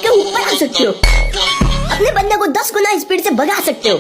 के ऊपर आ सकते हो, अपने बंदे को 10 गुना स्पीड से भगा सकते हो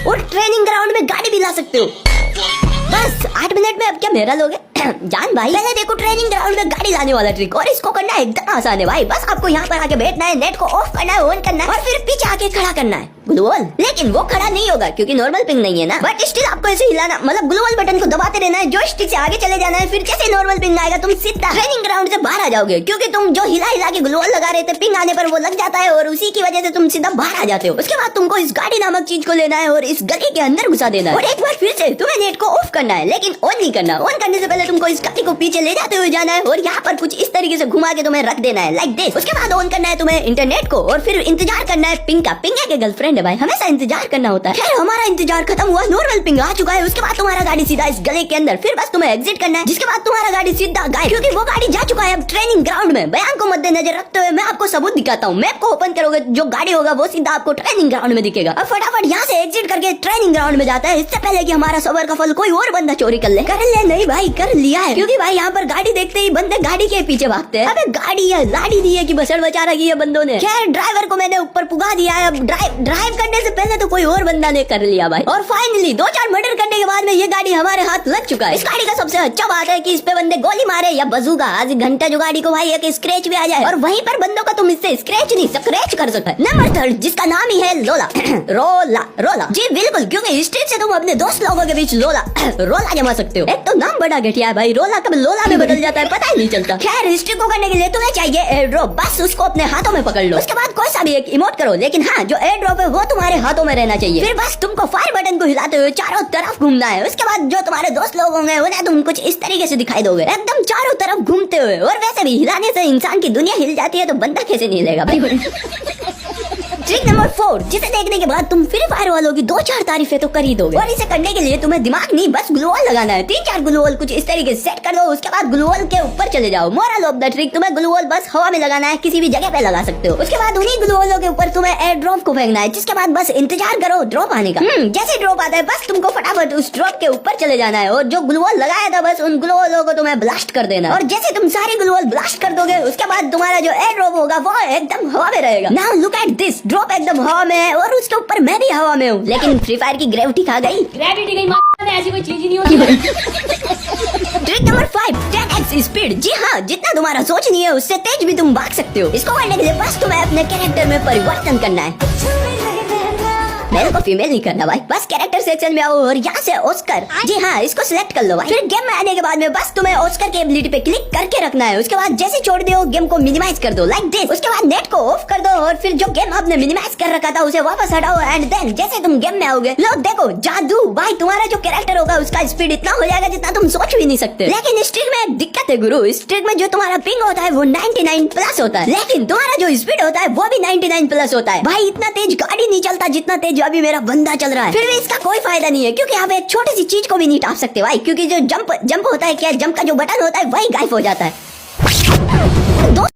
और ट्रेनिंग ग्राउंड में गाड़ी भी ला सकते हो। बस 8 मिनट में अब क्या मेरा लोगे जान भाई। पहले देखो ट्रेनिंग ग्राउंड में गाड़ी लाने वाला ट्रिक, और इसको करना एकदम आसान है भाई। बस आपको यहाँ पर आके बैठना है, नेट को ऑफ करना है, ऑन करना है और फिर पीछे आके खड़ा करना है ग्लोबल। लेकिन वो खड़ा नहीं होगा क्योंकि नॉर्मल पिंग नहीं है ना, बट स्टिल आपको ऐसे हिलाना, मतलब ग्लोबल बटन को दबाते रहना है, जॉयस्टिक से आगे चले जाना है। फिर जैसे नॉर्मल पिंग आएगा तुम सीधा ट्रेनिंग ग्राउंड से बाहर आ जाओगे, क्योंकि तुम जो हिला हिला के ग्लोबल लगा रहे थे पिंग आने पर वो लग जाता है और उसी की वजह से तुम सीधा बाहर आ जाते हो। उसके बाद तुमको इस गाड़ी नामक चीज को लेना है और इस गली के अंदर घुसा देना है और एक बार फिर से तुम्हें नेट को ऑफ करना है, लेकिन ऑन नहीं करना। ऑन करने से पहले तुमको इस गाड़ी को पीछे ले जाते हुए जाना है और यहाँ पर कुछ इस तरीके से घुमा के तुम्हें रख देना है लाइक दिस। उसके बाद ऑन करना है तुम्हें इंटरनेट को और फिर इंतजार करना है पिंग का। पिंग के गर्लफ्रेंड है भाई, हमेशा इंतजार करना होता है। खैर हमारा इंतजार खत्म हुआ, नॉर्मल पिंग आ चुका है। उसके बाद तुम्हारा गाड़ी सीधा इस गली के अंदर, फिर बस तुम्हें एग्जिट करना है, जिसके बाद तुम्हारा गाड़ी सीधा गायब, क्योंकि वो गाड़ी जा चुका है अब ट्रेनिंग ग्राउंड में। बयान को मद्देनजर रखते हुए मैं आपको सबूत दिखाता हूँ। मैप को ओपन करोगे, जो गाड़ी होगा वो सीधा आपको ट्रेनिंग ग्राउंड में दिखेगा। अब फटाफट यहाँ से एग्जिट करके ट्रेनिंग ग्राउंड में जाता है, इससे पहले कि हमारा सबर का फल कोई और बंदा चोरी कर ले। नहीं भाई कर लिया है, क्योंकि भाई यहाँ पर गाड़ी देखते ही बंदे गाड़ी के पीछे भागते हैं। अबे गाड़ी है, लाड़ी दी है कि बसड़ बचा रखी है बंदों ने। खैर ड्राइवर को मैंने ऊपर पुगा दिया है, अब ड्राइव करने से पहले तो कोई और बंदा ने कर लिया भाई। और फाइनली 2-4 मर्डर करने के बाद में ये गाड़ी हमारे हाथ लग चुका है। इस गाड़ी का सबसे अच्छा बात है कि इस पे बंदे गोली मारे या बजूका आज घंटा जो गाड़ी को भाई एक स्क्रैच भी आ जाए, और वहीं पर बंदों का तुम इससे स्क्रैच नहीं स्क्रैच कर सकते। नंबर 3 जिसका नाम ही है लोला रोला रोला। जी बिल्कुल, क्योंकि स्ट्रीट से तुम अपने दोस्त लोगों के बीच रोला जमा सकते हो। एक तो नाम बड़ा घटिया है भाई, रोला कब लोला में बदल जाता है पता ही नहीं चलता। खैर हिस्ट्री को करने के लिए तुम्हें चाहिए एयर ड्रॉप, बस उसको अपने हाथों में पकड़ लो। उसके बाद कोई सा भी एक इमोट करो, लेकिन हाँ जो एयर ड्रॉप है वो तुम्हारे हाथों में रहना चाहिए। फिर बस तुमको फायर बटन को हिलाते हुए चारों तरफ घूमना है। उसके बाद जो तुम्हारे दोस्त लोग होंगे उन्हें तुम कुछ इस तरीके से दिखाई दोगे, एकदम चारों तरफ घूमते हुए। और वैसे भी हिलाने से इंसान की दुनिया हिल जाती है, तो बंदा कैसे नहीं हिलेगा भाई। ट्रिक नंबर 4, जिसे देखने के बाद तुम फ्री फायर वालों की 2-4 तारीफें तो कर ही दोगे। और इसे करने के लिए तुम्हें दिमाग नहीं, बस ग्लोवल लगाना है। 3-4 ग्लोवल कुछ इस तरीके से सेट कर दो। उसके बाद ग्लोवल के ऊपर चले जाओ। मोरल ऑफ द ट्रिक, तुम्हें ग्लोवल बस हवा में लगाना है, किसी भी जगह पे लगा सकते हो। उसके बाद उन्हीं ग्लोवलों के ऊपर तुम्हें एयर ड्रॉप को फेंकना है, जिसके बाद बस इंतजार करो ड्रॉप आने का। जैसे ड्रॉप आता है बस तुमको फटाफट उस ड्रॉप के ऊपर चले जाना है और जो ग्लोवल लगाया था बस उन ग्लोवलों को तुम्हें ब्लास्ट कर देना। और जैसे तुम सारे ग्लोवल ब्लास्ट कर दोगे उसके बाद तुम्हारा जो एयर ड्रॉप होगा वो एकदम हवा में रहेगा। Now look at this, drop एकदम हवा में और उसके ऊपर मैं भी हवा में हूँ, लेकिन फ्री फायर की ग्रेविटी खा गई। ग्रेविटी गई ऐसी कोई चीज ही नहीं होती। Trick number 5, 10x speed. जी हाँ, जितना तुम्हारा सोच नहीं है उससे तेज भी तुम भाग सकते हो। इसको करने के लिए बस तुम्हें अपने कैरेक्टर में परिवर्तन करना है। मेरे को फीमेल नहीं करना भाई, बस कैरेक्टर सेक्शन में आओ और यहाँ से ऑस्कर, जी हाँ इसको सिलेक्ट कर लो भाई। फिर गेम में आने के बाद में बस तुम्हें ऑस्कर की एबिलिटी पे क्लिक करके रखना है। उसके बाद जैसे छोड़ दो गेम को मिनिमाइज कर दो लाइक दिस। उसके बाद नेट को ऑफ कर दो और फिर जो गेम आपने मिनिमाइज कर रखा था उसे वापस हटाओ एंड देन जैसे तुम गेम में आओगे, लो देखो जादू भाई, तुम्हारा जो कैरेक्टर होगा उसका स्पीड इतना हो जाएगा जितना तुम सोच भी नहीं सकते। लेकिन इस ट्रिक में एक दिक्कत है गुरु, इस ट्रिक में जो तुम्हारा पिंग होता है वो 99 प्लस होता है, लेकिन तुम्हारा जो स्पीड होता है वो भी 99 प्लस होता है। भाई इतना तेज गाड़ी नहीं चलता जितना तेज अभी मेरा बंदा चल रहा है। फिर भी इसका कोई फायदा नहीं है, क्योंकि आप एक छोटी सी चीज को भी नहीं टाप सकते भाई, क्योंकि जो जंप होता है, क्या जंप का जो बटन होता है वही गायब हो जाता है।